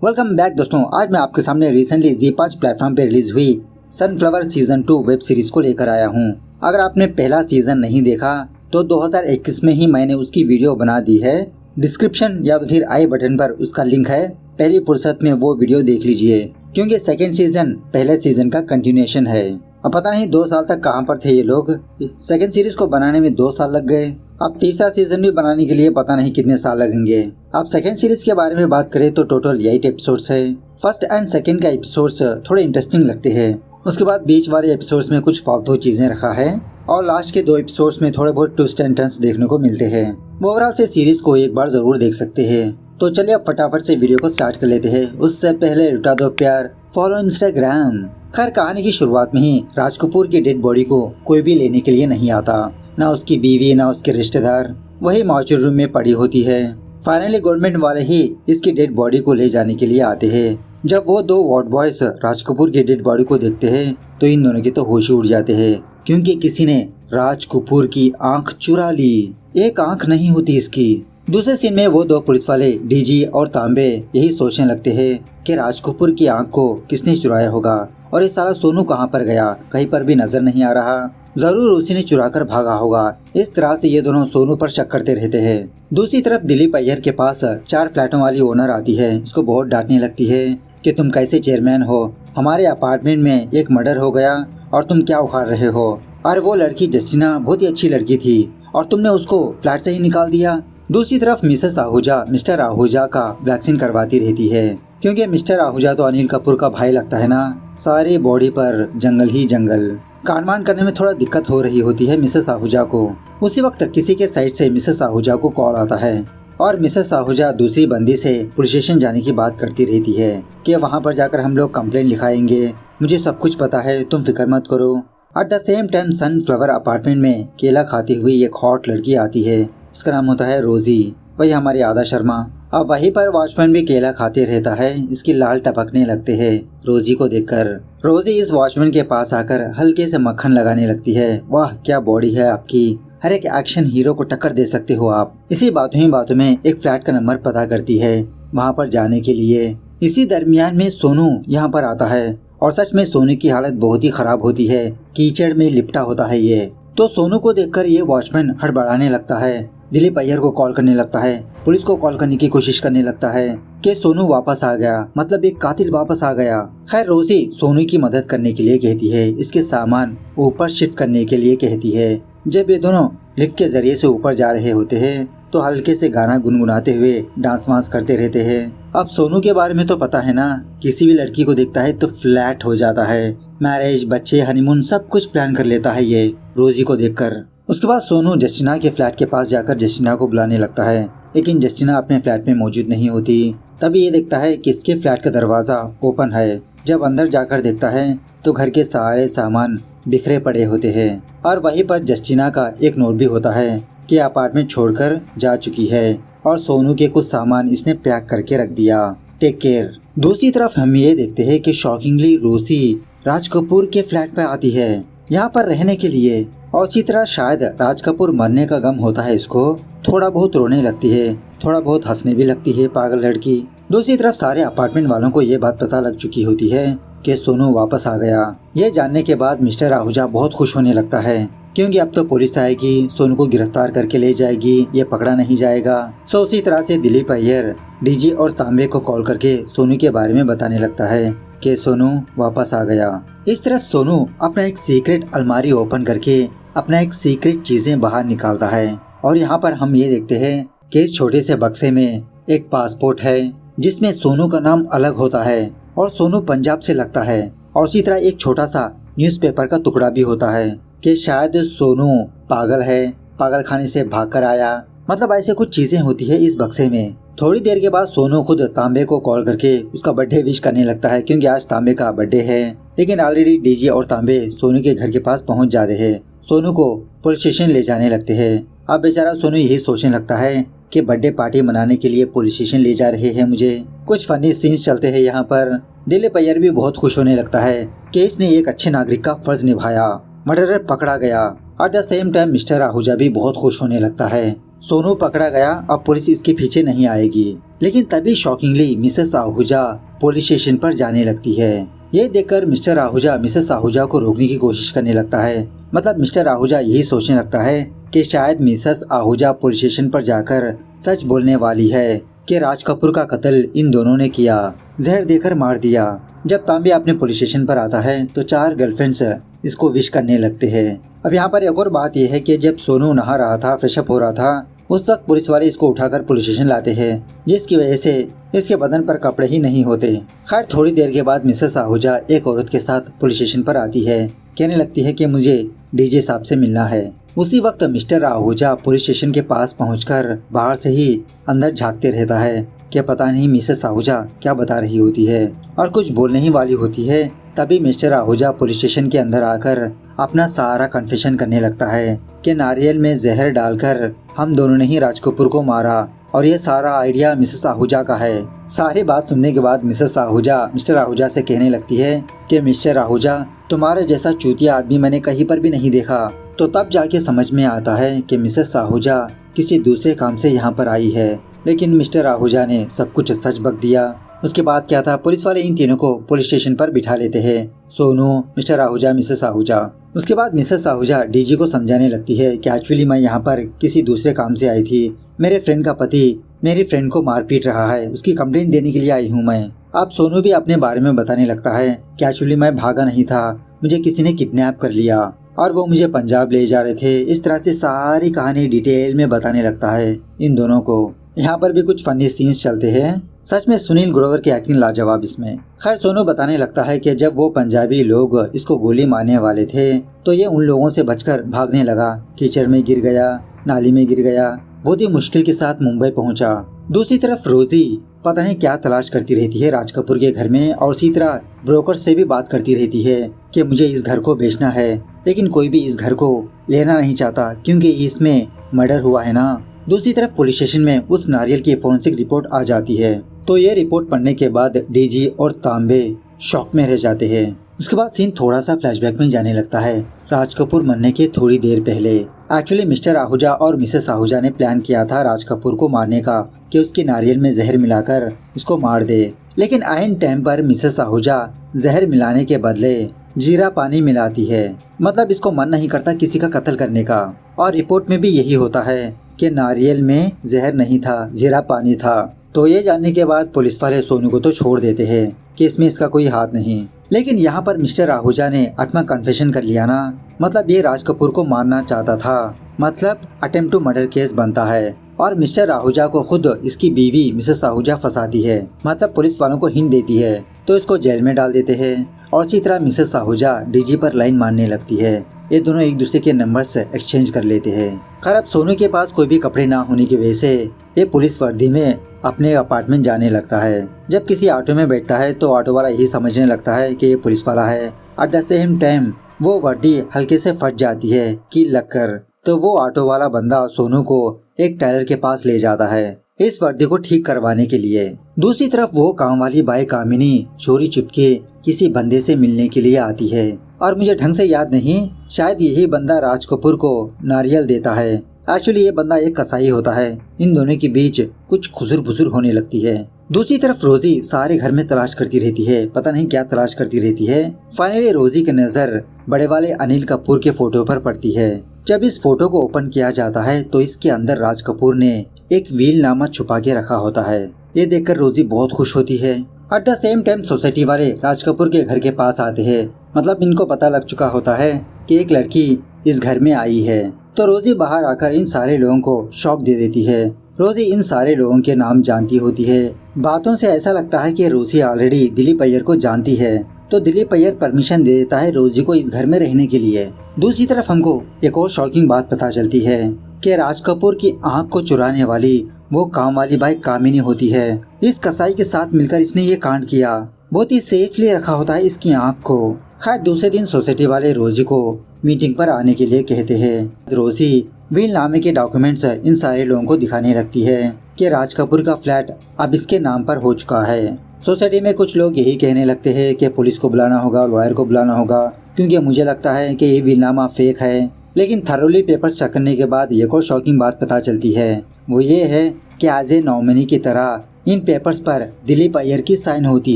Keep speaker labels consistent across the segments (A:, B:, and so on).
A: Welcome back दोस्तों। आज मैं आपके सामने रिसेंटली Z5 प्लेटफॉर्म पे रिलीज हुई सनफ्लावर सीजन 2 वेब सीरीज को लेकर आया हूँ। अगर आपने पहला सीजन नहीं देखा तो 2021 में ही मैंने उसकी वीडियो बना दी है। डिस्क्रिप्शन या तो फिर आई बटन पर उसका लिंक है, पहली फुर्सत में वो वीडियो देख लीजिए, क्योंकि सेकेंड सीजन पहले सीजन का कंटिन्यूएशन है। अब पता नहीं 2 साल तक कहाँ पर थे ये लोग। सेकेंड सीरीज को बनाने में 2 साल लग गए, अब तीसरा सीजन भी बनाने के लिए पता नहीं कितने साल लगेंगे। अब सेकेंड सीरीज के बारे में बात करें तो टोटल 8 एपिसोड्स है। फर्स्ट एंड सेकेंड का एपिसोड्स थोड़े इंटरेस्टिंग लगते हैं, उसके बाद बीच वाले एपिसोड्स में कुछ फालतू चीजें रखा है और लास्ट के 2 एपिसोड्स में थोड़े बहुत ट्विस्ट एंड टर्न्स देखने को मिलते हैं। ओवरऑल से सीरीज को एक बार जरूर देख सकते हैं। तो चलिए अब फटाफट से वीडियो को स्टार्ट कर लेते हैं। उससे पहले लुटा दो प्यार, फॉलो इंस्टाग्राम। खैर कहानी की शुरुआत में ही राज कपूर की डेड बॉडी को कोई भी लेने के लिए नहीं आता, ना उसकी बीवी ना उसके रिश्तेदार, वही मॉर्चरी रूम में पड़ी होती है। फाइनली गवर्नमेंट वाले ही इसकी डेड बॉडी को ले जाने के लिए आते हैं। जब वो 2 वार्ड बॉयज राज कपूर की डेड बॉडी को देखते हैं तो इन दोनों के तो होश उड़ जाते हैं, क्योंकि किसी ने राज कपूर की आंख चुरा ली। एक आंख नहीं होती इसकी। दूसरे सीन में वो 2 पुलिस वाले डीजी और तांबे यही सोचने लगते हैं कि राज कपूर की आंख को किसने चुराया होगा और ये साला सोनू कहाँ पर गया, कहीं पर भी नजर नहीं आ रहा, जरूर उसी ने चुरा कर भागा होगा। इस तरह से ये दोनों सोनू पर शक करते रहते हैं। दूसरी तरफ दिलीप अय्यर के पास 4 फ्लैटों वाली ओनर आती है। इसको बहुत डांटने लगती है कि तुम कैसे चेयरमैन हो, हमारे अपार्टमेंट में एक मर्डर हो गया और तुम क्या उखाड़ रहे हो। और वो लड़की जस्टिना बहुत ही अच्छी लड़की थी और तुमने उसको फ्लैट से ही निकाल दिया। दूसरी तरफ मिसेस आहूजा मिस्टर आहूजा का वैक्सीन करवाती रहती है, क्योंकि मिस्टर आहूजा तो अनिल कपूर का भाई लगता है ना। सारी बॉडी पर जंगल ही जंगल। कांडमान करने में थोड़ा दिक्कत हो रही होती है मिसेस आहूजा को। उसी वक्त किसी के साइड से मिसेस आहूजा को कॉल आता है और मिसेस आहूजा दूसरी बंदी से पुलिस स्टेशन जाने की बात करती रहती है कि वहाँ पर जाकर हम लोग कंप्लेंट लिखाएंगे, मुझे सब कुछ पता है, तुम फिक्र मत करो। At the same time sunflower apartment में केला खाती हुई एक हॉट लड़की आती है। इसका नाम होता है रोजी, वही हमारी आदा शर्मा। अब वहीं पर वॉचमैन भी केला खाते रहता है। इसकी लाल टपकने लगते हैं रोजी को देखकर। रोजी इस वॉचमैन के पास आकर हल्के से मक्खन लगाने लगती है। वाह क्या बॉडी है आपकी, हर एक एक्शन हीरो को टक्कर दे सकते हो आप। इसी बातों ही बातों में एक फ्लैट का नंबर पता करती है वहाँ पर जाने के लिए। इसी दरमियान में सोनू यहाँ पर आता है और सच में सोनू की हालत बहुत ही खराब होती है, कीचड़ में लिपटा होता है ये। तो सोनू को देखकर ये वॉचमैन हड़बड़ाने लगता है, दिलीप अय्यर को कॉल करने लगता है, पुलिस को कॉल करने की कोशिश करने लगता है कि सोनू वापस आ गया, मतलब एक कातिल वापस आ गया। खैर रोजी सोनू की मदद करने के लिए कहती है, इसके सामान ऊपर शिफ्ट करने के लिए कहती है। जब ये दोनों लिफ्ट के जरिए से ऊपर जा रहे होते हैं तो हल्के से गाना गुनगुनाते हुए डांस वांस करते रहते हैं। अब सोनू के बारे में तो पता है ना, किसी भी लड़की को देखता है तो फ्लैट हो जाता है। मैरिज, बच्चे, हनीमून सब कुछ प्लान कर लेता है ये रोजी को देखकर। उसके बाद सोनू जस्टिना के फ्लैट के पास जाकर जस्टिना को बुलाने लगता है, लेकिन जस्टिना अपने फ्लैट में मौजूद नहीं होती। तभी ये देखता है कि इसके फ्लैट का दरवाजा ओपन है। जब अंदर जाकर देखता है तो घर के सारे सामान बिखरे पड़े होते हैं और वहीं पर जस्टिना का एक नोट भी होता है कि अपार्टमेंट छोड़कर जा चुकी है और सोनू के कुछ सामान इसने पैक करके रख दिया, टेक केयर। दूसरी तरफ हम ये देखते हैं कि शॉकिंगली रोसी राज कपूर के फ्लैट पर आती है यहाँ पर रहने के लिए, और इसी तरह शायद राज कपूर मरने का गम होता है इसको। थोड़ा बहुत रोने लगती है, थोड़ा बहुत हंसने भी लगती है पागल लड़की। दूसरी तरफ सारे अपार्टमेंट वालों को ये बात पता लग चुकी होती है कि सोनू वापस आ गया। ये जानने के बाद मिस्टर आहूजा बहुत खुश होने लगता है, क्योंकि अब तो पुलिस आएगी, सोनू को गिरफ्तार करके ले जाएगी, ये पकड़ा नहीं जाएगा। सो उसी तरह से दिलीप अय्यर डीजी और तांबे को कॉल करके सोनू के बारे में बताने लगता है कि सोनू वापस आ गया। इस तरफ सोनू अपना एक सीक्रेट अलमारी ओपन करके अपना एक सीक्रेट चीजें बाहर निकालता है और यहाँ पर हम ये देखते हैं कि इस छोटे से बक्से में एक पासपोर्ट है जिसमें सोनू का नाम अलग होता है और सोनू पंजाब से लगता है। और उसी तरह एक छोटा सा न्यूज़पेपर का टुकड़ा भी होता है कि शायद सोनू पागल है, पागल खाने से भागकर आया, मतलब ऐसे कुछ चीजें होती है इस बक्से में। थोड़ी देर के बाद सोनू खुद तांबे को कॉल करके उसका बर्थडे विश करने लगता है, क्योंकि आज तांबे का बर्थडे है। लेकिन ऑलरेडी डीजी और तांबे सोनू के घर के पास पहुंच जाते हैं, सोनू को पुलिस स्टेशन ले जाने लगते हैं। अब बेचारा सोनू यही सोचने लगता है कि बर्थडे पार्टी मनाने के लिए पुलिस स्टेशन ले जा रहे हैं मुझे। कुछ फनी सीन्स चलते हैं यहाँ पर। दिलीप अय्यर भी बहुत खुश होने लगता है कि इसने एक अच्छे नागरिक का फर्ज निभाया, मर्डरर पकड़ा गया। At the same time mister Ahuja भी बहुत खुश होने लगता है, सोनू पकड़ा गया, अब पुलिस इसके पीछे नहीं आएगी। लेकिन तभी shockingly Mrs Ahuja police station पर जाने लगती है। ये देखकर मिस्टर आहूजा मिसेस आहूजा को रोकने की कोशिश करने लगता है। मतलब मिस्टर आहूजा यही सोचने लगता है कि शायद मिसेस आहूजा पुलिस स्टेशन पर जाकर सच बोलने वाली है कि राज कपूर का कत्ल इन दोनों ने किया, जहर देकर मार दिया। जब तांबे अपने पुलिस स्टेशन पर आता है तो 4 गर्लफ्रेंड्स इसको विश करने लगते हैं। अब यहाँ पर एक और बात यह है कि जब सोनू नहा रहा था, फ्रेशअप हो रहा था, उस वक्त पुलिस वाले इसको उठाकर पुलिस स्टेशन लाते हैं, जिसकी वजह से इसके बदन पर कपड़े ही नहीं होते। खैर थोड़ी देर के बाद मिसेस आहूजा एक औरत के साथ पुलिस स्टेशन पर आती है, कहने लगती है कि मुझे डीजे साहब से मिलना है। उसी वक्त मिस्टर आहूजा पुलिस स्टेशन के पास पहुंचकर बाहर से ही अंदर झांकते रहता है कि पता नहीं मिसेस आहूजा क्या बता रही होती है और कुछ बोलने ही वाली होती है। तभी मिस्टर आहूजा पुलिस स्टेशन के अंदर आकर अपना सारा कन्फेशन करने लगता है कि नारियल में जहर डालकर हम दोनों ने ही राज कपूर को मारा और ये सारा आइडिया मिसेस आहूजा का है। सारी बात सुनने के बाद मिसेस आहूजा मिस्टर आहूजा से कहने लगती है कि मिस्टर आहूजा, तुम्हारे जैसा चूतिया आदमी मैंने कहीं पर भी नहीं देखा। तो तब जाके समझ में आता है कि मिसेस आहूजा किसी दूसरे काम से यहाँ पर आई है, लेकिन मिस्टर आहूजा ने सब कुछ सच बक दिया। उसके बाद क्या था, पुलिस वाले इन तीनों को पुलिस स्टेशन पर बिठा लेते हैं, सोनू, मिस्टर आहूजा, मिसेस आहूजा। उसके बाद मिसेस आहूजा डीजी को समझाने लगती है कि एक्चुअली मैं यहाँ पर किसी दूसरे काम से आई थी। मेरे फ्रेंड का पति मेरी फ्रेंड को मार पीट रहा है, उसकी कंप्लेंट देने के लिए आई हूँ मैं। अब सोनू भी अपने बारे में बताने लगता है कि एक्चुअली मैं भागा नहीं था, मुझे किसी ने किडनैप कर लिया और वो मुझे पंजाब ले जा रहे थे। इस तरह से सारी कहानी डिटेल में बताने लगता है इन दोनों को। यहाँ पर भी कुछ फनी सीन्स चलते हैं। सच में सुनील ग्रोवर की एक्टिंग लाजवाब इसमें। खैर सोनू बताने लगता है कि जब वो पंजाबी लोग इसको गोली मारने वाले थे तो ये उन लोगों से बचकर भागने लगा, कीचड़ में गिर गया, नाली में गिर गया, बहुत ही मुश्किल के साथ मुंबई पहुंचा। दूसरी तरफ रोजी पता नहीं क्या तलाश करती रहती है राज कपूर के घर में और इसी तरह ब्रोकर से भी बात करती रहती है कि मुझे इस घर को बेचना है, लेकिन कोई भी इस घर को लेना नहीं चाहता क्योंकि इसमें मर्डर हुआ है ना। दूसरी तरफ पुलिस स्टेशन में उस नारियल की फोरेंसिक रिपोर्ट आ जाती है तो ये रिपोर्ट पढ़ने के बाद डीजी और तांबे शॉक में रह जाते हैं। उसके बाद सीन थोड़ा सा फ्लैशबैक में जाने लगता है राज कपूर मरने के थोड़ी देर पहले। एक्चुअली मिस्टर आहूजा और मिसेस आहूजा ने प्लान किया था राज कपूर को मारने का कि उसके नारियल में जहर मिलाकर इसको मार दे, लेकिन आइन टाइम पर मिसेस आहूजा जहर मिलाने के बदले जीरा पानी मिलाती है। मतलब इसको मन नहीं करता किसी का कत्ल करने का और रिपोर्ट में भी यही होता है कि नारियल में जहर नहीं था, जीरा पानी था। तो ये जानने के बाद पुलिस वाले सोनू को तो छोड़ देते हैं कि इसमें इसका कोई हाथ नहीं। लेकिन यहाँ पर मिस्टर आहूजा ने अपना कन्फेशन कर लिया ना, मतलब ये राज कपूर को मारना चाहता था, मतलब अटेम्प्ट टू मर्डर केस बनता है और मिस्टर आहूजा को खुद इसकी बीवी मिसेस आहूजा फंसाती है। मतलब पुलिस वालों को हिंट देती है तो इसको जेल में डाल देते हैं और इसी तरह मिसेस आहूजा डीजी पर लाइन मारने लगती है। ये दोनों एक दूसरे के नंबर्स एक्सचेंज कर लेते हैं। खैर अब सोनू के पास कोई भी कपड़े ना होने की वजह से ये पुलिस वर्दी में अपने अपार्टमेंट जाने लगता है। जब किसी ऑटो में बैठता है तो ऑटो वाला यही समझने लगता है कि ये पुलिस वाला है। एट द सेम टाइम वो वर्दी हल्के से फट जाती है कील लगकर, तो वो ऑटो वाला बंदा सोनू को एक टेलर के पास ले जाता है इस वर्दी को ठीक करवाने के लिए। दूसरी तरफ वो काम वाली बाई कामिनी चोरी चुपके किसी बंदे से मिलने के लिए आती है और मुझे ढंग से याद नहीं, शायद यही बंदा राज कपूर को नारियल देता है। एक्चुअली ये बंदा एक कसाई होता है। इन दोनों के बीच कुछ खुसुर फुसुर होने लगती है। दूसरी तरफ रोजी सारे घर में तलाश करती रहती है, पता नहीं क्या तलाश करती रहती है। फाइनली रोजी की नजर बड़े वाले अनिल कपूर के फोटो पर पड़ती है। जब इस फोटो को ओपन किया जाता है तो इसके अंदर राज कपूर ने एक व्हील नामा छुपा के रखा होता है। ये देखकर रोजी बहुत खुश होती है। At the same time society वाले राज कपूर के घर के पास आते हैं। मतलब इनको पता लग चुका होता है कि एक लड़की इस घर में आई है, तो रोजी बाहर आकर इन सारे लोगों को शॉक दे देती है। रोजी इन सारे लोगों के नाम जानती होती है। बातों से ऐसा लगता है कि रोजी ऑलरेडी दिलीप अय्यर को जानती है, तो दिलीप अय्यर परमिशन दे देता है रोजी को इस घर में रहने के लिए। दूसरी तरफ हमको एक और शॉकिंग बात पता चलती है कि राज कपूर की आंख को चुराने वाली वो काम वाली बाई कामिनी होती है। इस कसाई के साथ मिलकर इसने ये कांड किया। बहुत ही सेफली रखा होता है इसकी आंख को। खैर दूसरे दिन सोसाइटी वाले रोजी को मीटिंग पर आने के लिए कहते हैं। रोजी व्हील नामे के डॉक्यूमेंट्स इन सारे लोगों को दिखाने लगती है कि राज कपूर का फ्लैट अब इसके नाम पर हो चुका है। सोसाइटी में कुछ लोग यही कहने लगते हैं कि पुलिस को बुलाना होगा, लॉयर को बुलाना होगा, क्योंकि मुझे लगता है कि ये व्हीलनामा फेक है। लेकिन थरोली पेपर्स चेक करने के बाद एक और शॉकिंग बात पता चलती है। वो ये है कि एज ए नॉमिनी की तरह इन पेपर्स पर दिलीप अय्यर की साइन होती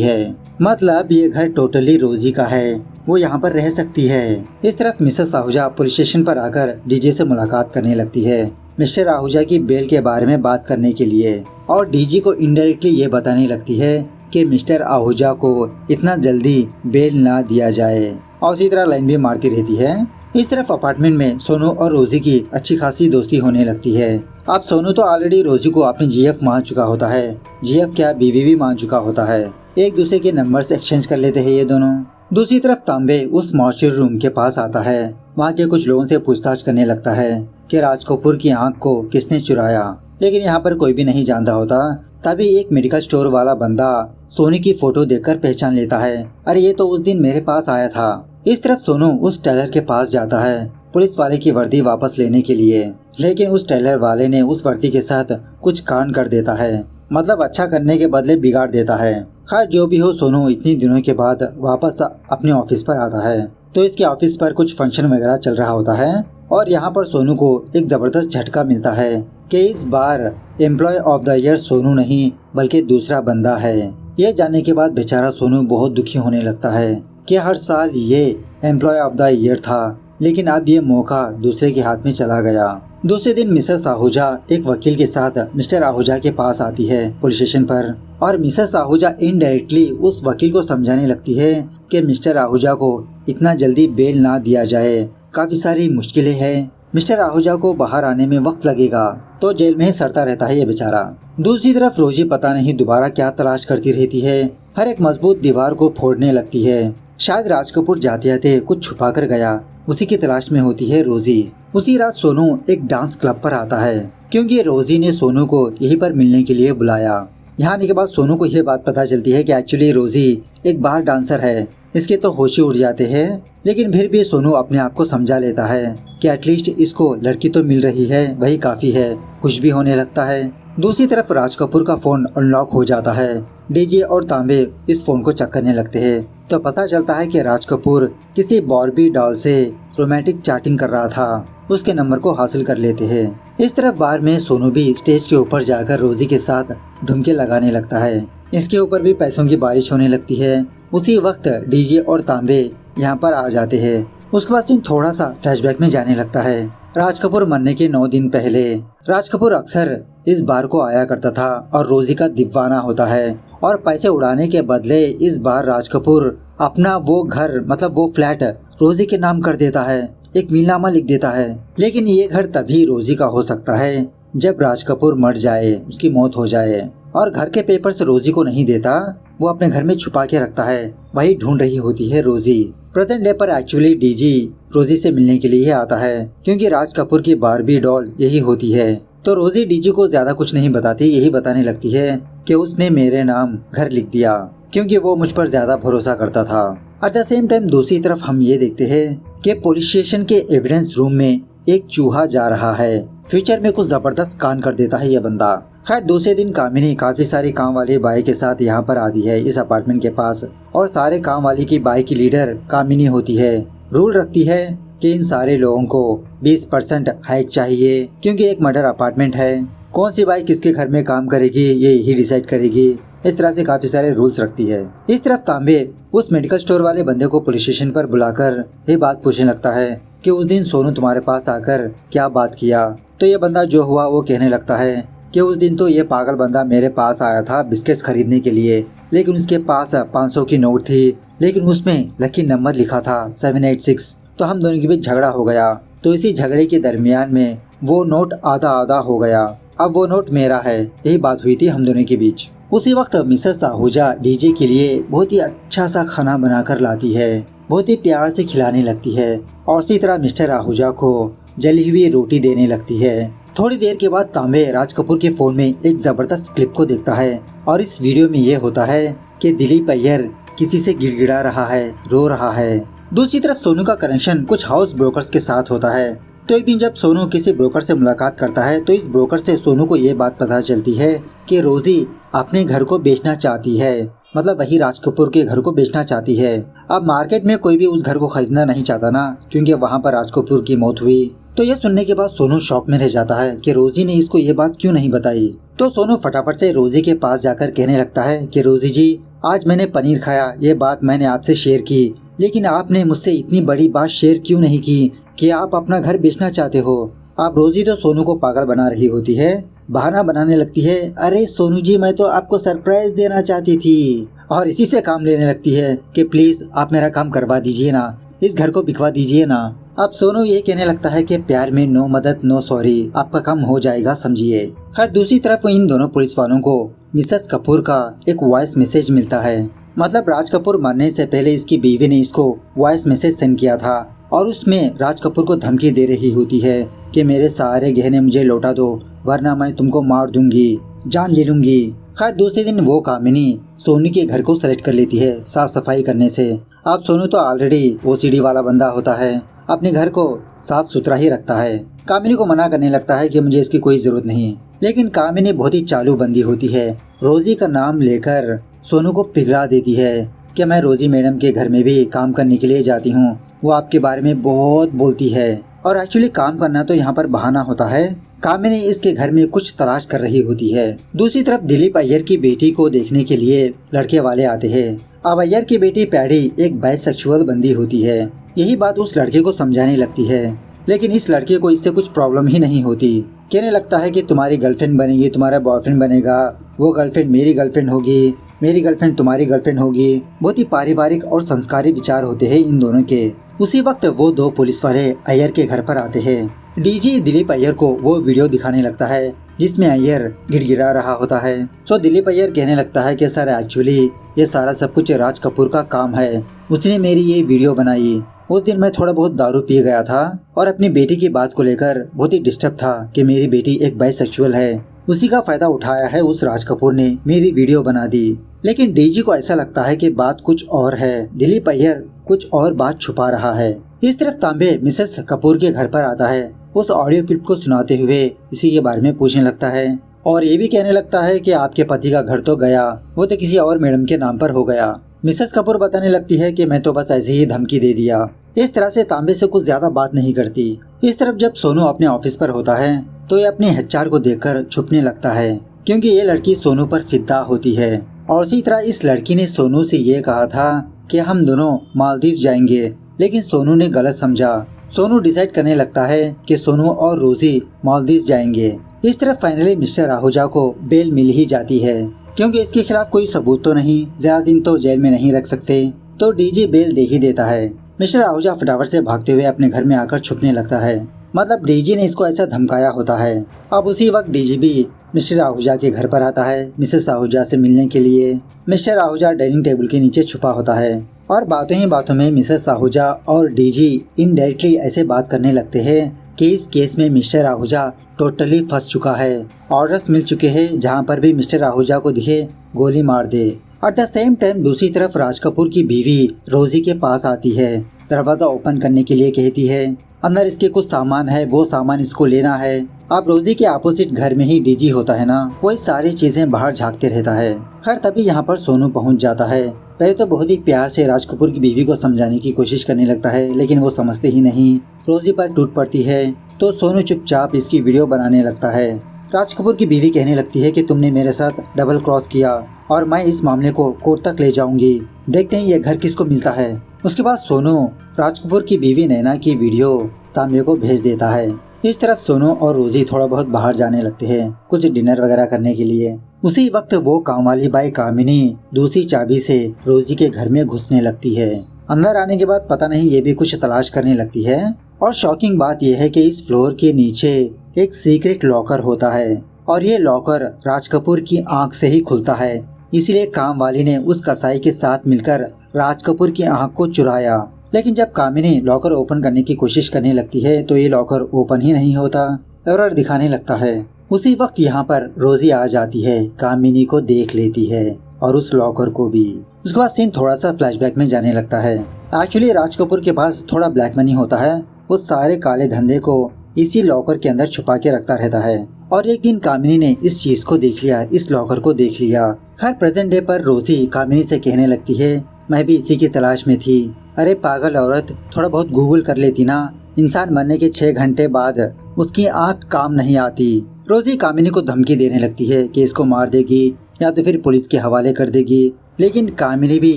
A: है। मतलब ये घर टोटली रोजी का है, वो यहाँ पर रह सकती है। इस तरफ मिसेस आहूजा पुलिस स्टेशन पर आकर डीजे से मुलाकात करने लगती है, मिस्टर आहूजा की बेल के बारे में बात करने के लिए, और डीजी को इनडायरेक्टली ये बताने लगती है कि मिस्टर आहूजा को इतना जल्दी बेल ना दिया जाए, और उसी तरह लाइन भी मारती रहती है। इस तरफ अपार्टमेंट में सोनू और रोजी की अच्छी खासी दोस्ती होने लगती है। अब सोनू तो ऑलरेडी रोजी को अपनी जीएफ मान चुका होता है, जीएफ क्या बीवी भी मान चुका होता है। एक दूसरे के नंबर्स एक्सचेंज कर लेते हैं ये दोनों। दूसरी तरफ तांबे उस मॉर्चरी रूम के पास आता है, वहाँ के कुछ लोगों से पूछताछ करने लगता है कि राज कपूर की आंख को किसने चुराया, लेकिन यहाँ पर कोई भी नहीं जानता होता। तभी एक मेडिकल स्टोर वाला बंदा सोनू की फोटो देखकर पहचान लेता है, अरे ये तो उस दिन मेरे पास आया था। इस तरफ सोनू उस टेलर के पास जाता है पुलिस वाले की वर्दी वापस लेने के लिए, लेकिन उस टेलर वाले ने उस वर्दी के साथ कुछ कांड कर देता है, मतलब अच्छा करने के बदले बिगाड़ देता है। खैर जो भी हो, सोनू इतनी दिनों के बाद वापस अपने ऑफिस पर आता है, तो इसके ऑफिस पर कुछ फंक्शन वगैरह चल रहा होता है, और यहाँ पर सोनू को एक जबरदस्त झटका मिलता है कि इस बार employ of the year Sonu नहीं बल्कि दूसरा बंदा है। ये जानने के बाद बेचारा सोनू बहुत दुखी होने लगता है कि हर साल ये एम्प्लॉय ऑफ द ईयर था, लेकिन अब ये मौका दूसरे के हाथ में चला गया। दूसरे दिन मिसेस आहूजा एक वकील के साथ मिस्टर आहूजा के पास आती है पुलिस स्टेशन पर, और मिसेस आहूजा इनडायरेक्टली उस वकील को समझाने लगती है कि मिस्टर आहूजा को इतना जल्दी बेल ना दिया जाए, काफी सारी मुश्किलें हैं, मिस्टर आहूजा को बाहर आने में वक्त लगेगा, तो जेल में ही सड़ता रहता है ये बेचारा। दूसरी तरफ रोजी पता नहीं दोबारा क्या तलाश करती रहती है, हर एक मजबूत दीवार को फोड़ने लगती है। शायद राज कपूर जाते जाते कुछ छुपा कर गया, उसी की तलाश में होती है रोजी। उसी रात सोनू एक डांस क्लब पर आता है, क्योंकि रोजी ने सोनू को यहीं पर मिलने के लिए बुलाया। यहाँ आने के बाद सोनू को यह बात पता चलती है कि एक्चुअली रोजी एक बार डांसर है। इसके तो होश ही उड़ जाते हैं, लेकिन फिर भी सोनू अपने आप को समझा लेता है कि एटलीस्ट इसको लड़की तो मिल रही है, वही काफी है, खुश भी होने लगता है। दूसरी तरफ राज कपूर का फोन अनलॉक हो जाता है, डीजे और तांबे इस फोन को चेक करने लगते हैं, तो पता चलता है कि राज कपूर किसी बार्बी डॉल से रोमांटिक चैटिंग कर रहा था, उसके नंबर को हासिल कर लेते हैं। इस तरफ बार में सोनू भी स्टेज के ऊपर जाकर रोजी के साथ ढुमके लगाने लगता है, इसके ऊपर भी पैसों की बारिश होने लगती है। उसी वक्त डीजे और तांबे यहाँ पर आ जाते हैं। उसके बाद सीन थोड़ा सा फ्लैशबैक में जाने लगता है। राज कपूर मरने के 9 दिन पहले राज कपूर अक्सर इस बार को आया करता था और रोजी का दीवाना होता है, और पैसे उड़ाने के बदले इस बार राज कपूर अपना वो घर मतलब वो फ्लैट रोजी के नाम कर देता है, एक मीलनामा लिख देता है। लेकिन ये घर तभी रोजी का हो सकता है जब राज कपूर मर जाए, उसकी मौत हो जाए, और घर के पेपर्स रोजी को नहीं देता, वो अपने घर में छुपा के रखता है, वही ढूंढ रही होती है रोजी। प्रेजेंट डे पर एक्चुअली डीजी रोजी से मिलने के लिए आता है, क्योंकि राज कपूर की बार्बी डॉल यही होती है। तो रोजी डीजी को ज्यादा कुछ नहीं बताती, यही बताने लगती है कि उसने मेरे नाम घर लिख दिया, क्योंकि वो मुझ पर ज्यादा भरोसा करता था। एट द सेम टाइम दूसरी तरफ हम ये देखते हैं कि पुलिस स्टेशन के एविडेंस रूम में एक चूहा जा रहा है। फ्यूचर में कुछ जबरदस्त कांड कर देता है ये बंदा। खैर दूसरे दिन कामिनी काफी सारी काम वाली बाई के साथ यहाँ पर आती है इस अपार्टमेंट के पास, और सारे काम वाली की बाई की लीडर कामिनी होती है। रूल रखती है कि इन सारे लोगों को 20% हाइक चाहिए, क्योंकि एक मर्डर अपार्टमेंट है, कौन सी बाई किसके घर में काम करेगी ये ही डिसाइड करेगी। इस तरह से काफी सारे रूल्स रखती है। इस तरफ तांबे उस मेडिकल स्टोर वाले बंदे को पुलिस स्टेशन पर बुलाकर ये बात पूछने लगता है कि उस दिन सोनू तुम्हारे पास आकर क्या बात किया। तो ये बंदा जो हुआ वो कहने लगता है कि उस दिन तो ये पागल बंदा मेरे पास आया था बिस्किट्स खरीदने के लिए, लेकिन उसके पास 500 की नोट थी, लेकिन उसमें लकी नंबर लिखा था 786। तो हम दोनों के बीच झगड़ा हो गया, तो इसी झगड़े के दरमियान में वो नोट आधा आधा हो गया, अब वो नोट मेरा है, यही बात हुई थी हम दोनों के बीच। उसी वक्त मिसेस आहूजा डीजे के लिए बहुत ही अच्छा सा खाना बनाकर लाती है, बहुत ही प्यार से खिलाने लगती है, और उसी तरह मिस्टर आहूजा को जली हुई रोटी देने लगती है। थोड़ी देर के बाद तांबे राज कपूर के फोन में एक जबरदस्त क्लिप को देखता है, और इस वीडियो में ये होता है कि दिलीप अय्यर किसी से गिड़गिड़ा रहा है, रो रहा है। दूसरी तरफ सोनू का कनेक्शन कुछ हाउस ब्रोकर्स के साथ होता है। तो एक दिन जब सोनू किसी ब्रोकर से मुलाकात करता है, तो इस ब्रोकर से सोनू को ये बात पता चलती है कि रोजी अपने घर को बेचना चाहती है, मतलब वही राज कपूर के घर को बेचना चाहती है। अब मार्केट में कोई भी उस घर को खरीदना नहीं चाहता ना, क्योंकि वहाँ पर राज कपूर की मौत हुई। तो ये सुनने के बाद सोनू शॉक में रह जाता है कि रोजी ने इसको ये बात क्यों नहीं बताई। तो सोनू फटाफट से रोजी के पास जाकर कहने लगता है कि रोजी जी, आज मैंने पनीर खाया, ये बात मैंने आपसे शेयर की, लेकिन आपने मुझसे इतनी बड़ी बात शेयर क्यों नहीं की कि आप अपना घर बेचना चाहते हो। आप रोजी तो सोनू को पागल बना रही होती है, बहाना बनाने लगती है, अरे सोनू जी मैं तो आपको सरप्राइज देना चाहती थी, और इसी से काम लेने लगती है कि प्लीज आप मेरा काम करवा दीजिए ना, इस घर को बिकवा दीजिए ना। अब सोनू ये कहने लगता है कि प्यार में नो मदद नो सॉरी, आपका काम हो जाएगा समझिए। खैर दूसरी तरफ इन दोनों पुलिस वालों को मिसेस कपूर का एक वॉइस मैसेज मिलता है। मतलब राज कपूर मरने से पहले इसकी बीवी ने इसको वॉइस मैसेज सेंड किया था और उसमें राज कपूर को धमकी दे रही होती है कि मेरे सारे गहने मुझे लौटा दो वरना मैं तुमको मार दूंगी, जान ले लूंगी। खैर दूसरे दिन वो कामिनी सोनू के घर को सेलेक्ट कर लेती है साफ सफाई करने से। अब सोनू तो ऑलरेडी ओसीडी वाला बंदा होता है, अपने घर को साफ सुथरा ही रखता है। कामिनी को मना करने लगता है कि मुझे इसकी कोई जरूरत नहीं, लेकिन कामिनी बहुत ही चालू बंदी होती है। रोजी का नाम लेकर सोनू को पिघला देती है कि मैं रोजी मैडम के घर में भी काम करने के लिए जाती हूँ, वो आपके बारे में बहुत बोलती है। और एक्चुअली काम करना तो यहाँ पर बहाना होता है। कामिनी इसके घर में कुछ तलाश कर रही होती है। दूसरी तरफ दिलीप अय्यर की बेटी को देखने के लिए लड़के वाले आते हैं। अब अय्यर की बेटी पैडी एक बाइसेक्सुअल बंदी होती है। यही बात उस लड़के को समझाने लगती है, लेकिन इस लड़के को इससे कुछ प्रॉब्लम ही नहीं होती। कहने लगता है कि तुम्हारी गर्लफ्रेंड बनेगी, तुम्हारा बॉयफ्रेंड बनेगा, वो गर्लफ्रेंड मेरी गर्लफ्रेंड होगी, मेरी गर्लफ्रेंड तुम्हारी गर्लफ्रेंड होगी। बहुत ही पारिवारिक और संस्कारी विचार होते हैं इन दोनों के। उसी वक्त वो दो पुलिस वाले अय्यर के घर पर आते हैं। डीजी दिलीप अय्यर को वो वीडियो दिखाने लगता है जिसमें अय्यर गिड़गिड़ा रहा होता है। तो दिलीप अय्यर कहने लगता है कि सर एक्चुअली ये सारा सब कुछ राज कपूर का काम है, उसने मेरी ये वीडियो बनाई। उस दिन मैं थोड़ा बहुत दारू पी गया था और अपनी बेटी की बात को लेकर बहुत ही डिस्टर्ब था कि मेरी बेटी एक बाइसेक्सुअल है, उसी का फायदा उठाया है उस राज कपूर ने, मेरी वीडियो बना दी। लेकिन डीजी को ऐसा लगता है कि बात कुछ और है, दिलीप अय्यर कुछ और बात छुपा रहा है। इस तरफ तांबे मिसेस कपूर के घर पर आता है, उस ऑडियो क्लिप को सुनाते हुए इसी के बारे में पूछने लगता है और ये भी कहने लगता है कि आपके पति का घर तो गया, वो तो किसी और मैडम के नाम पर हो गया। मिसेस कपूर बताने लगती है कि मैं तो बस ऐसे ही धमकी दे दिया। इस तरह से तांबे से कुछ ज्यादा बात नहीं करती। इस तरफ जब सोनू अपने ऑफिस पर होता है तो ये अपने एचआर को देखकर छुपने लगता है क्योंकि ये लड़की सोनू पर फिदा होती है। और उसी तरह इस लड़की ने सोनू से ये कहा था कि हम दोनों मालदीव जाएंगे, लेकिन सोनू ने गलत समझा। सोनू डिसाइड करने लगता है कि सोनू और रोजी मालदीव जाएंगे। इस तरफ फाइनली मिस्टर आहूजा को बेल मिल ही जाती है क्योंकि इसके खिलाफ कोई सबूत तो नहीं, ज्यादा दिन तो जेल में नहीं रख सकते, तो डीजी बेल दे ही देता है। मिस्टर आहूजा फटाफट से भागते हुए अपने घर में आकर छुपने लगता है। मतलब डीजी ने इसको ऐसा धमकाया होता है। अब उसी वक्त डीजी भी मिस्टर आहूजा के घर पर आता है मिसेस आहूजा से मिलने के लिए। मिस्टर आहूजा डाइनिंग टेबल के नीचे छुपा होता है और बातों ही बातों में मिसेस आहूजा और डीजी इनडायरेक्टली ऐसे बात करने लगते हैं कि इस केस में मिस्टर आहूजा टोटली फंस चुका है। ऑर्डर्स मिल चुके हैं, जहां पर भी मिस्टर आहूजा को दिखे गोली मार दे। एट द सेम टाइम दूसरी तरफ राज कपूर की बीवी रोजी के पास आती है, दरवाजा ओपन करने के लिए कहती है अंदर इसके कुछ सामान है, वो सामान इसको लेना है। अब रोजी के अपोजिट घर में ही डीजी होता है ना, वही सारी चीजें बाहर झांकते रहता है। खैर तभी यहाँ पर सोनू पहुँच जाता है। पहले तो बहुत ही प्यार से राज कपूर की बीवी को समझाने की कोशिश करने लगता है, लेकिन वो समझते ही नहीं। रोजी पर टूट पड़ती है तो सोनू चुपचाप इसकी वीडियो बनाने लगता है। राज कपूर की बीवी कहने लगती है कि तुमने मेरे साथ डबल क्रॉस किया और मैं इस मामले को कोर्ट तक ले जाऊंगी, देखते हैं ये घर किसको मिलता है। उसके बाद सोनू राज कपूर की बीवी नैना की वीडियो तांबे को भेज देता है। इस तरफ सोनू और रोजी थोड़ा बहुत बाहर जाने लगते हैं, कुछ डिनर वगैरह करने के लिए। उसी वक्त वो काम वाली बाई कामिनी दूसरी चाबी से रोजी के घर में घुसने लगती है। अंदर आने के बाद पता नहीं ये भी कुछ तलाश करने लगती है और शॉकिंग बात यह है कि इस फ्लोर के नीचे एक सीक्रेट लॉकर होता है और ये लॉकर राज कपूर की आंख से ही खुलता है। इसीलिए काम वाली ने उस कसाई के साथ मिलकर राज कपूर की आंख को चुराया। लेकिन जब कामिनी लॉकर ओपन करने की कोशिश करने लगती है तो ये लॉकर ओपन ही नहीं होता, एरर दिखाने लगता है। उसी वक्त यहाँ पर रोजी आ जाती है, कामिनी को देख लेती है और उस लॉकर को भी। उसके बाद सीन थोड़ा सा फ्लैशबैक में जाने लगता है। एक्चुअली राज कपूर के पास थोड़ा ब्लैक मनी होता है, वो सारे काले धंधे को इसी लॉकर के अंदर छुपा के रखता रहता है। और एक दिन कामिनी ने इस चीज को देख लिया, इस लॉकर को देख लिया। हर प्रेजेंट डे पर रोजी कामिनी से कहने लगती है मैं भी इसी की तलाश में थी। अरे पागल औरत, थोड़ा बहुत गूगल कर लेती ना, इंसान मरने के 6 घंटे बाद उसकी आंख काम नहीं आती। रोजी कामिनी को धमकी देने लगती है कि इसको मार देगी या तो फिर पुलिस के हवाले कर देगी, लेकिन कामिनी भी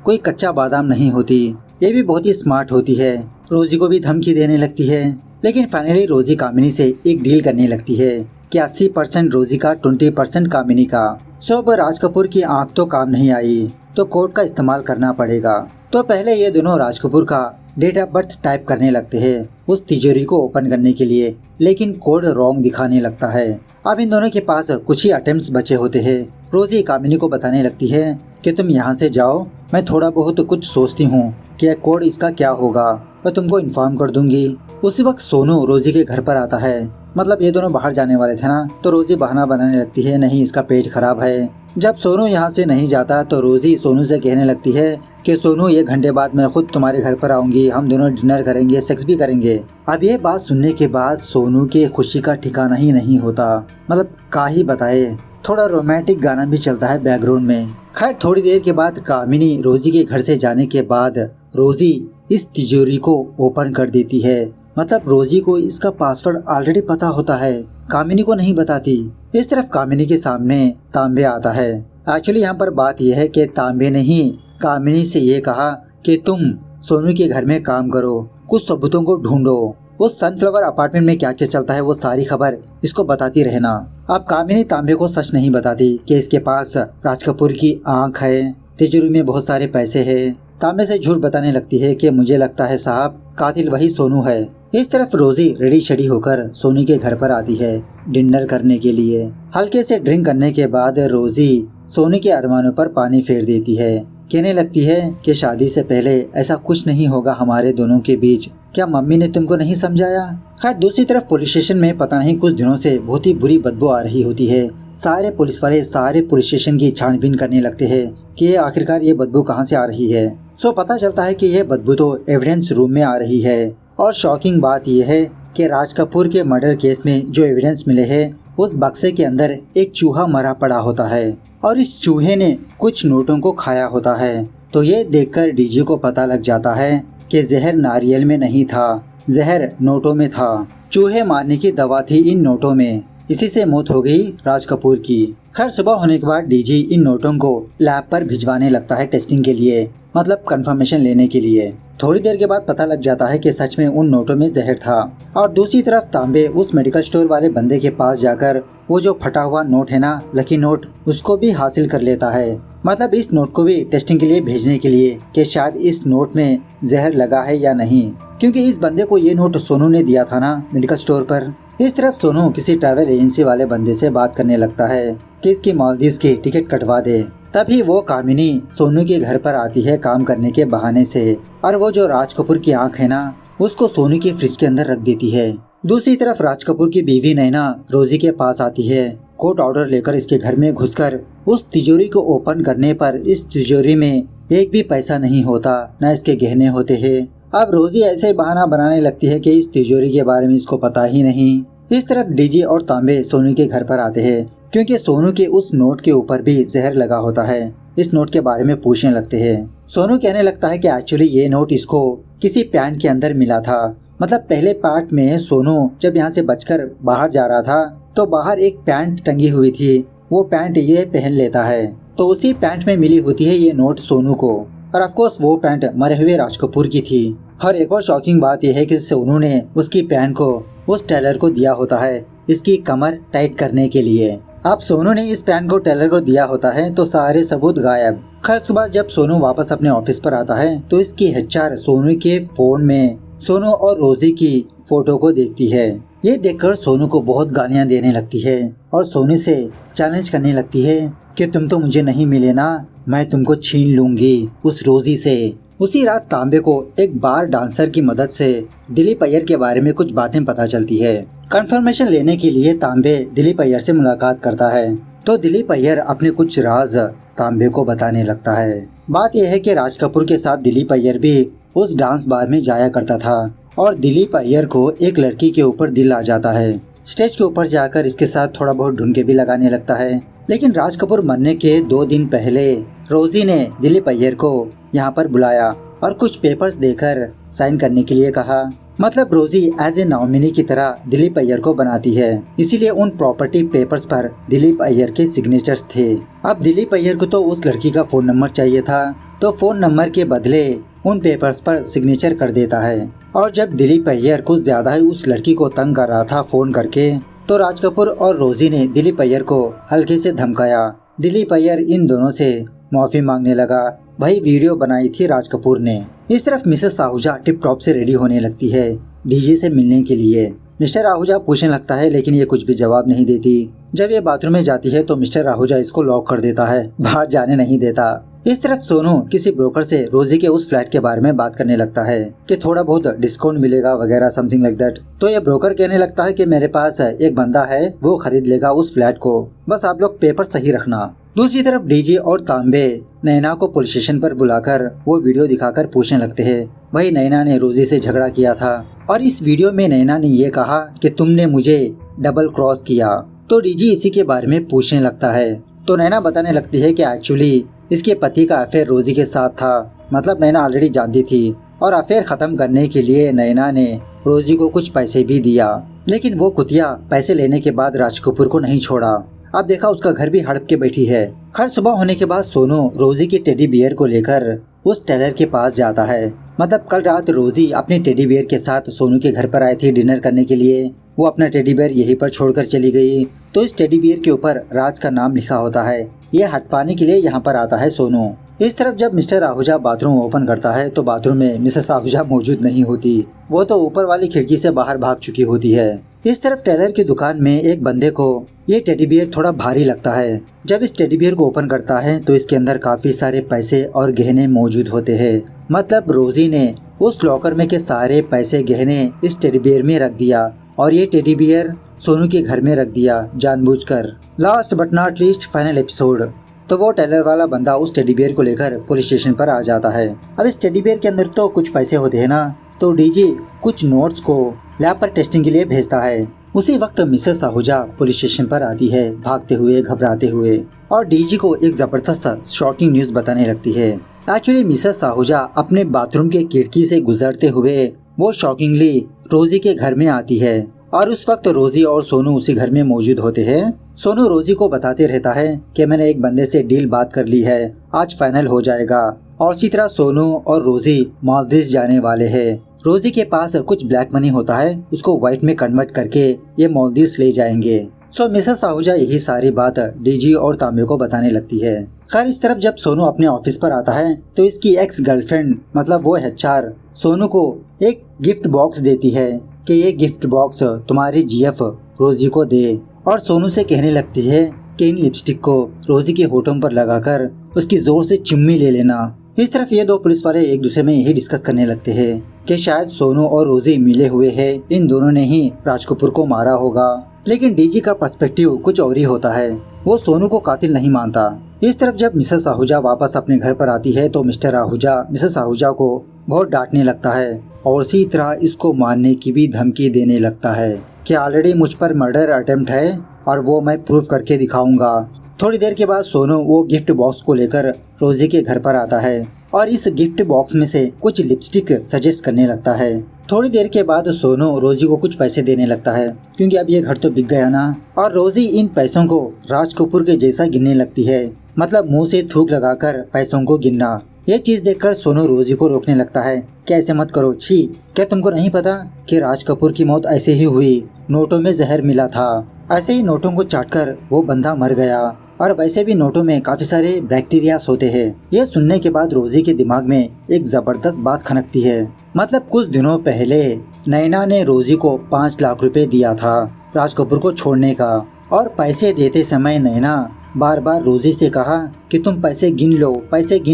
A: कोई कच्चा बादाम नहीं होती। ये भी बहुत ही स्मार्ट होती है, रोजी को भी धमकी देने लगती है। लेकिन फाइनली रोजी कामिनी से एक डील करने लगती है कि 80% रोजी का, 20% कामिनी का। सो अब राज कपूर की आंख तो काम नहीं आई तो कोड का इस्तेमाल करना पड़ेगा। तो पहले ये दोनों राज कपूर का डेट ऑफ बर्थ टाइप करने लगते हैं उस तिजोरी को ओपन करने के लिए, लेकिन कोड रॉन्ग दिखाने लगता है। अब इन दोनों के पास कुछ ही अटेम्प्ट्स बचे होते हैं। रोजी कामिनी को बताने लगती है कि तुम यहाँ से जाओ, मैं थोड़ा बहुत कुछ सोचती हूँ कि कोड इसका क्या होगा, मैं तुमको इन्फॉर्म कर दूंगी। उसी वक्त सोनू रोजी के घर पर आता है। मतलब ये दोनों बाहर जाने वाले थे ना, तो रोजी बहाना बनाने लगती है नहीं इसका पेट खराब है। जब सोनू यहाँ से नहीं जाता तो रोजी सोनू से कहने लगती है कि सोनू 1 घंटे बाद मैं खुद तुम्हारे घर पर आऊंगी, हम दोनों डिनर करेंगे, सेक्स भी करेंगे। अब ये बात सुनने के बाद सोनू के खुशी का ठिकाना ही नहीं होता। मतलब का ही बताए, थोड़ा रोमांटिक गाना भी चलता है बैकग्राउंड में। खैर थोड़ी देर के बाद कामिनी रोजी के घर से जाने के बाद रोजी इस तिजोरी को ओपन कर देती है। मतलब रोजी को इसका पासवर्ड ऑलरेडी पता होता है, कामिनी को नहीं बताती। इस तरफ कामिनी के सामने तांबे आता है। एक्चुअली यहाँ पर बात यह है कि तांबे ने ही कामिनी से ये कहा कि तुम सोनू के घर में काम करो, कुछ सबूतों को ढूंढो, उस सनफ्लावर अपार्टमेंट में क्या क्या चलता है वो सारी खबर इसको बताती रहना। अब कामिनी तांबे को सच नहीं बताती कि इसके पास राज कपूर की आंख है, तिजोरी में बहुत सारे पैसे है। तांबे से झूठ बताने लगती है कि मुझे लगता है साहब कातिल वही सोनू है। इस तरफ रोजी रेडी शेडी होकर सोनू के घर पर आती है डिनर करने के लिए। हल्के से ड्रिंक करने के बाद रोजी सोनू के अरमानों पर पानी फेर देती है। कहने लगती है कि शादी से पहले ऐसा कुछ नहीं होगा हमारे दोनों के बीच, क्या मम्मी ने तुमको नहीं समझाया। खैर दूसरी तरफ पुलिस स्टेशन में पता नहीं कुछ दिनों से बहुत ही बुरी बदबू आ रही होती है। सारे पुलिस वाले सारे पुलिस स्टेशन की छानबीन करने लगते हैं कि आखिरकार ये बदबू कहाँ से आ रही है। सो पता चलता है कि यह बदबू तो एविडेंस रूम में आ रही है। और शॉकिंग बात यह है कि राज कपूर के मर्डर केस में जो एविडेंस मिले हैं उस बक्से के अंदर एक चूहा मरा पड़ा होता है और इस चूहे ने कुछ नोटों को खाया होता है। तो ये देखकर डीजी को पता लग जाता है कि जहर नारियल में नहीं था, जहर नोटों में था। चूहे मारने की दवा थी इन नोटों में, इसी से मौत हो गई राज कपूर की। खैर सुबह होने के बाद डीजी इन नोटों को लैब पर भिजवाने लगता है टेस्टिंग के लिए, मतलब कंफर्मेशन लेने के लिए। थोड़ी देर के बाद पता लग जाता है कि सच में उन नोटों में जहर था। और दूसरी तरफ तांबे उस मेडिकल स्टोर वाले बंदे के पास जाकर वो जो फटा हुआ नोट है ना, लकी नोट, उसको भी हासिल कर लेता है। मतलब इस नोट को भी टेस्टिंग के लिए भेजने के लिए कि शायद इस नोट में जहर लगा है या नहीं, क्योंकि इस बंदे को ये नोट सोनू ने दिया था ना मेडिकल स्टोर पर। इस तरफ सोनू किसी ट्रैवल एजेंसी वाले बंदे से बात करने लगता है कि इसकी मालदीव्स की टिकट कटवा दे। तभी वो कामिनी सोनू के घर पर आती है काम करने के बहाने से, और वो जो राज कपूर की आंख है ना उसको सोनू के फ्रिज के अंदर रख देती है। दूसरी तरफ राज कपूर की बीवी नैना रोजी के पास आती है कोर्ट ऑर्डर लेकर। इसके घर में घुसकर उस तिजोरी को ओपन करने पर इस तिजोरी में एक भी पैसा नहीं होता, न इसके गहने होते हैं। अब रोजी ऐसे बहाना बनाने लगती है कि इस तिजोरी के बारे में इसको पता ही नहीं। इस तरफ डीजी और तांबे सोनू के घर पर आते हैं क्योंकि सोनू के उस नोट के ऊपर भी जहर लगा होता है। इस नोट के बारे में पूछने लगते हैं। सोनू कहने लगता है कि एक्चुअली ये नोट इसको किसी पैंट के अंदर मिला था। मतलब पहले पार्ट में सोनू जब यहाँ से बचकर बाहर जा रहा था तो बाहर एक पैंट टंगी हुई थी, वो पैंट ये पहन लेता है, तो उसी पैंट में मिली होती है ये नोट सोनू को। और ऑफकोर्स वो पैंट मरे हुए राज कपूर की थी। और एक और शॉकिंग बात यह है कि सोनू ने उसकी पैंट को उस टेलर को दिया होता है इसकी कमर टाइट करने के लिए। अब सोनू ने इस पैंट को टेलर को दिया होता है तो सारे सबूत गायब। खैर सुबह जब सोनू वापस अपने ऑफिस पर आता है तो इसकी एचआर सोनू के फोन में सोनू और रोजी की फोटो को देखती है। ये देखकर सोनू को बहुत गालियां देने लगती है और सोनू से चैलेंज करने लगती है कि तुम तो मुझे नहीं मिले ना, मैं तुमको छीन लूंगी उस रोजी से। उसी रात तांबे को एक बार डांसर की मदद से दिलीप अय्यर के बारे में कुछ बातें पता चलती है। कंफर्मेशन लेने के लिए तांबे दिलीप अय्यर से मुलाकात करता है तो दिलीप अय्यर अपने कुछ राज तांबे को बताने लगता है। बात यह है कि राज कपूर के साथ दिलीप अय्यर भी उस डांस बार में जाया करता था और दिलीप अय्यर को एक लड़की के ऊपर दिल आ जाता है। स्टेज के ऊपर जाकर इसके साथ थोड़ा बहुत ढूंढके भी लगाने लगता है। लेकिन राज कपूर मरने के 2 दिन पहले रोजी ने दिलीप अय्यर को यहाँ पर बुलाया और कुछ पेपर्स देकर साइन करने के लिए कहा। मतलब रोजी एज ए नॉमिनी की तरह दिलीप अय्यर को बनाती है, इसीलिए उन प्रॉपर्टी पेपर्स पर दिलीप अय्यर के सिग्नेचर्स थे। अब दिलीप अय्यर को तो उस लड़की का फोन नंबर चाहिए था, तो फोन नंबर के बदले उन पेपर्स पर सिग्नेचर कर देता है। और जब दिलीप अय्यर कुछ ज्यादा ही उस लड़की को तंग कर रहा था फोन करके, तो राज कपूर और रोजी ने दिलीप अय्यर को हल्के से धमकाया। दिलीप अय्यर इन दोनों से माफी मांगने लगा। भाई वीडियो बनाई थी राज कपूर ने। इस तरफ मिसेस आहूजा टिप टॉप से रेडी होने लगती है डीजे से मिलने के लिए। मिस्टर आहूजा पूछने लगता है, लेकिन ये कुछ भी जवाब नहीं देती। जब ये बाथरूम में जाती है तो मिस्टर आहूजा इसको लॉक कर देता है, बाहर जाने नहीं देता। इस तरफ सोनू किसी ब्रोकर से रोजी के उस फ्लैट के बारे में बात करने लगता है कि थोड़ा बहुत डिस्काउंट मिलेगा वगैरह समथिंग लाइक दैट। तो ये ब्रोकर कहने लगता है कि मेरे पास एक बंदा है, वो खरीद लेगा उस फ्लैट को, बस आप लोग पेपर सही रखना। दूसरी तरफ डीजे और तांबे नैना को पुलिस स्टेशन पर बुलाकर वो वीडियो दिखाकर पूछने लगते हैं। वही नैना ने रोजी से झगड़ा किया था और इस वीडियो में नैना ने ये कहा कि तुमने मुझे डबल क्रॉस किया। तो डीजे इसी के बारे में पूछने लगता है। तो नैना बताने लगती है कि एक्चुअली इसके पति का अफेयर रोजी के साथ था। मतलब नैना ऑलरेडी जानती थी और अफेयर खत्म करने के लिए नैना ने रोजी को कुछ पैसे भी दिया, लेकिन वो कुतिया पैसे लेने के बाद राज कपूर को नहीं छोड़ा। अब देखा उसका घर भी हड़प के बैठी है। खैर सुबह होने के बाद सोनू रोजी की टेडी बियर को लेकर उस टेलर के पास जाता है। मतलब कल रात रोजी अपने टेडी बियर के साथ सोनू के घर पर आई थी डिनर करने के लिए। वो अपना टेडी बियर यहीं पर छोड़कर चली गई। तो इस टेडी बियर के ऊपर राज का नाम लिखा होता है। ये हटवाने के लिए यहाँ पर आता है सोनू। इस तरफ जब मिस्टर आहूजा बाथरूम ओपन करता है तो बाथरूम में मिसेस आहूजा मौजूद नहीं होती। वो तो ऊपर वाली खिड़की से बाहर भाग चुकी होती है। इस तरफ टेलर की दुकान में एक बंदे को ये टेडी बियर थोड़ा भारी लगता है। जब इस टेडी बियर को ओपन करता है तो इसके अंदर काफी सारे पैसे और गहने मौजूद होते हैं। मतलब रोजी ने उस लॉकर में के सारे पैसे गहने इस टेडी बियर में रख दिया और ये टेडी बियर सोनू के घर में रख दिया जानबूझकर। Last but not least final episode. तो वो टेलर वाला बंदा उस टेडी बियर को लेकर पुलिस स्टेशन पर आ जाता है। अब इस टेडी बियर के अंदर तो कुछ पैसे होते हैं ना, तो डीजे कुछ नोट्स को लैब पर टेस्टिंग के लिए भेजता है। उसी वक्त मिसेस आहूजा पुलिस स्टेशन पर आती है, भागते हुए घबराते हुए, और डीजी को एक जबरदस्त शॉकिंग न्यूज बताने लगती है। एक्चुअली मिसेस आहूजा अपने बाथरूम के खिड़की से गुजरते हुए वो शॉकिंगली रोजी के घर में आती है और उस वक्त रोजी और सोनू उसी घर में मौजूद होते हैं। सोनू रोजी को बताते रहता है कि मैंने एक बंदे से डील बात कर ली है, आज फाइनल हो जाएगा। और इसी तरह सोनू और रोजी मालदीव जाने वाले हैं। रोजी के पास कुछ ब्लैक मनी होता है, उसको व्हाइट में कन्वर्ट करके ये मालदीव ले जाएंगे। सो मिसेस आहूजा यही सारी बात डीजी और तांबे को बताने लगती है। खैर इस तरफ जब सोनू अपने ऑफिस पर आता है तो इसकी एक्स गर्लफ्रेंड मतलब वो HR सोनू को एक गिफ्ट बॉक्स देती है कि ये गिफ्ट बॉक्स तुम्हारी GF रोजी को दे, और सोनू से कहने लगती है कि इन लिपस्टिक को रोजी के होठों पर लगाकर उसकी जोर से चिम्मी ले लेना। इस तरफ ये दो पुलिस वाले एक दूसरे में यही डिस्कस करने लगते हैं कि शायद सोनू और रोजी मिले हुए हैं, इन दोनों ने ही राज कपूर को मारा होगा। लेकिन डीजी का पर्सपेक्टिव कुछ और ही होता है, वो सोनू को कातिल नहीं मानता। इस तरफ जब मिसेस आहूजा वापस अपने घर पर आती है तो मिस्टर आहूजा मिसेस आहूजा को बहुत डांटने लगता है और इसी तरह इसको मारने की भी धमकी देने लगता है कि ऑलरेडी मुझ पर मर्डर अटेम्प्ट है और वो मैं प्रूव करके दिखाऊंगा। थोड़ी देर के बाद सोनू वो गिफ्ट बॉक्स को लेकर रोजी के घर पर आता है और इस गिफ्ट बॉक्स में से कुछ लिपस्टिक सजेस्ट करने लगता है। थोड़ी देर के बाद सोनू रोजी को कुछ पैसे देने लगता है क्योंकि अब ये घर तो बिक गया ना, और रोजी इन पैसों को राज कपूर के जैसा गिनने लगती है, मतलब मुंह से थूक लगाकर पैसों को गिनना। ये चीज देखकर सोनू रोजी को रोकने लगता है कि ऐसे मत करो, छी, क्या तुमको नहीं पता कि राज कपूर की मौत ऐसे ही हुई, नोटों में जहर मिला था, ऐसे ही नोटों को चाटकर वो बंदा मर गया, और वैसे भी नोटों में काफी सारे बैक्टीरिया होते हैं। ये सुनने के बाद रोजी के दिमाग में एक जबरदस्त बात खनकती है। मतलब कुछ दिनों पहले नैना ने रोजी को 5 लाख रुपए दिया था राज कपूर को छोड़ने का, और पैसे देते समय नैना बार बार रोजी से कहा कि तुम पैसे गिन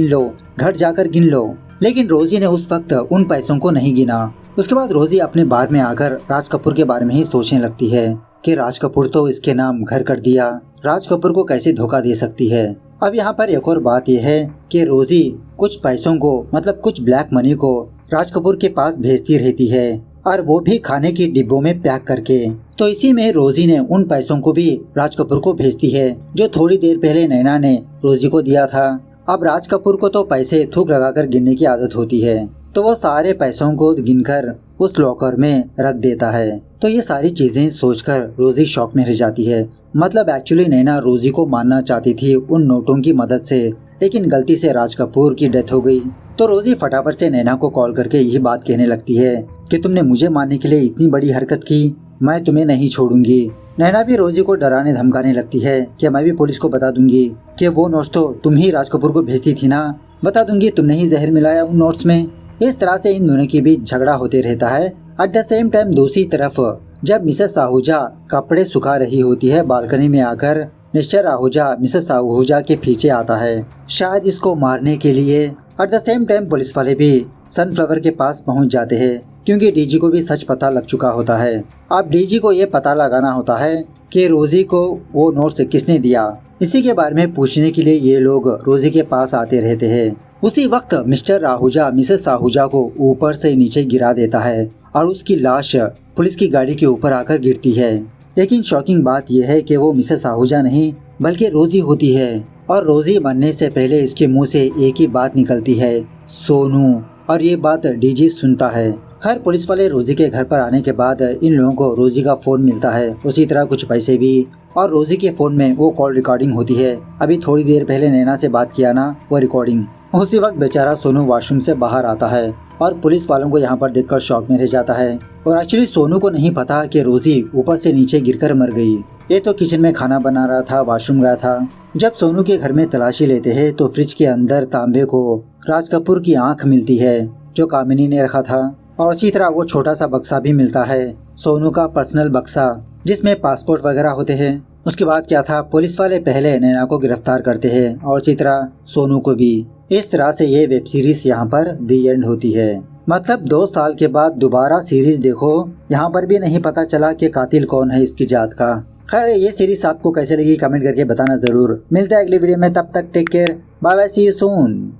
A: लो, घर जाकर गिन लो, लेकिन रोजी ने उस वक्त उन पैसों को नहीं गिना। उसके बाद रोजी अपने बार में आकर राज कपूर के बारे में ही सोचने लगती है कि राज कपूर तो इसके नाम घर कर दिया, राज कपूर को कैसे धोखा दे सकती है। अब यहाँ पर एक और बात यह है कि रोजी कुछ पैसों को मतलब कुछ ब्लैक मनी को राज कपूर के पास भेजती रहती है, और वो भी खाने की डिब्बों में पैक करके। तो इसी में रोजी ने उन पैसों को भी राज कपूर को भेजती है जो थोड़ी देर पहले नैना ने रोजी को दिया था। अब राज कपूर को तो पैसे थूक लगाकर गिनने की आदत होती है, तो वो सारे पैसों को गिनकर उस लॉकर में रख देता है। तो ये सारी चीजें सोचकर रोजी शॉक में रह जाती है। मतलब एक्चुअली नैना रोजी को मारना चाहती थी उन नोटों की मदद से, लेकिन गलती से राज कपूर की डेथ हो गई। तो रोजी फटाफट से नैना को कॉल करके यही बात कहने लगती है कि तुमने मुझे मारने के लिए इतनी बड़ी हरकत की, मैं तुम्हें नहीं छोड़ूंगी। नैना भी रोजी को डराने धमकाने लगती है कि मैं भी पुलिस को बता दूंगी कि वो नोट्स तो तुम ही राज कपूर को भेजती थी ना, बता दूंगी तुमने ही जहर मिलाया उन नोट्स में। इस तरह से इन दोनों के बीच झगड़ा होते रहता है। एट द सेम टाइम दूसरी तरफ जब मिसेस आहूजा कपड़े सुखा रही होती है, बालकनी में आकर मिस्टर आहूजा मिसेस आहूजा के पीछे आता है, शायद इसको मारने के लिए। At the same time police वाले भी सनफ्लावर के पास पहुंच जाते हैं, क्योंकि डीजी को भी सच पता लग चुका होता है। अब डीजी को ये पता लगाना होता है कि रोजी को वो नोट्स किसने दिया। इसी के बारे में पूछने के लिए ये लोग रोजी के पास आते रहते हैं। उसी वक्त मिस्टर आहूजा मिसेस आहूजा को ऊपर से नीचे गिरा देता है और उसकी लाश पुलिस की गाड़ी के ऊपर आकर गिरती है। लेकिन शॉकिंग बात यह है कि वो मिसेस आहूजा नहीं बल्कि रोजी होती है, और रोजी मरने से पहले इसके मुंह से एक ही बात निकलती है, सोनू। और ये बात डीजी सुनता है। खैर पुलिस वाले रोजी के घर पर आने के बाद इन लोगों को रोजी का फोन मिलता है, उसी तरह कुछ पैसे भी, और रोजी के फोन में वो कॉल रिकॉर्डिंग होती है। अभी थोड़ी देर पहले नैना से बात किया ना, वो रिकॉर्डिंग। उसी वक्त बेचारा सोनू वॉशरूम से बाहर आता है और पुलिस वालों को यहाँ पर देखकर शॉक में रह जाता है। और एक्चुअली सोनू को नहीं पता कि रोजी ऊपर से नीचे गिरकर मर गई। ये तो किचन में खाना बना रहा था, वॉशरूम गया था। जब सोनू के घर में तलाशी लेते हैं तो फ्रिज के अंदर तांबे को राज कपूर की आंख मिलती है जो कामिनी ने रखा था, और उसी तरह वो छोटा सा बक्सा भी मिलता है, सोनू का पर्सनल बक्सा जिसमें पासपोर्ट वगैरह होते हैं। उसके बाद क्या था, पुलिस वाले पहले नैना को गिरफ्तार करते हैं और उसी तरह सोनू को भी। इस तरह से ये वेब सीरीज यहाँ पर दी एंड होती है। मतलब 2 साल के बाद दोबारा सीरीज देखो, यहाँ पर भी नहीं पता चला कि कातिल कौन है इसकी जात का। खैर ये सीरीज आपको कैसे लगी कमेंट करके बताना जरूर। मिलता है अगली वीडियो में, तब तक take care, bye bye, see you soon.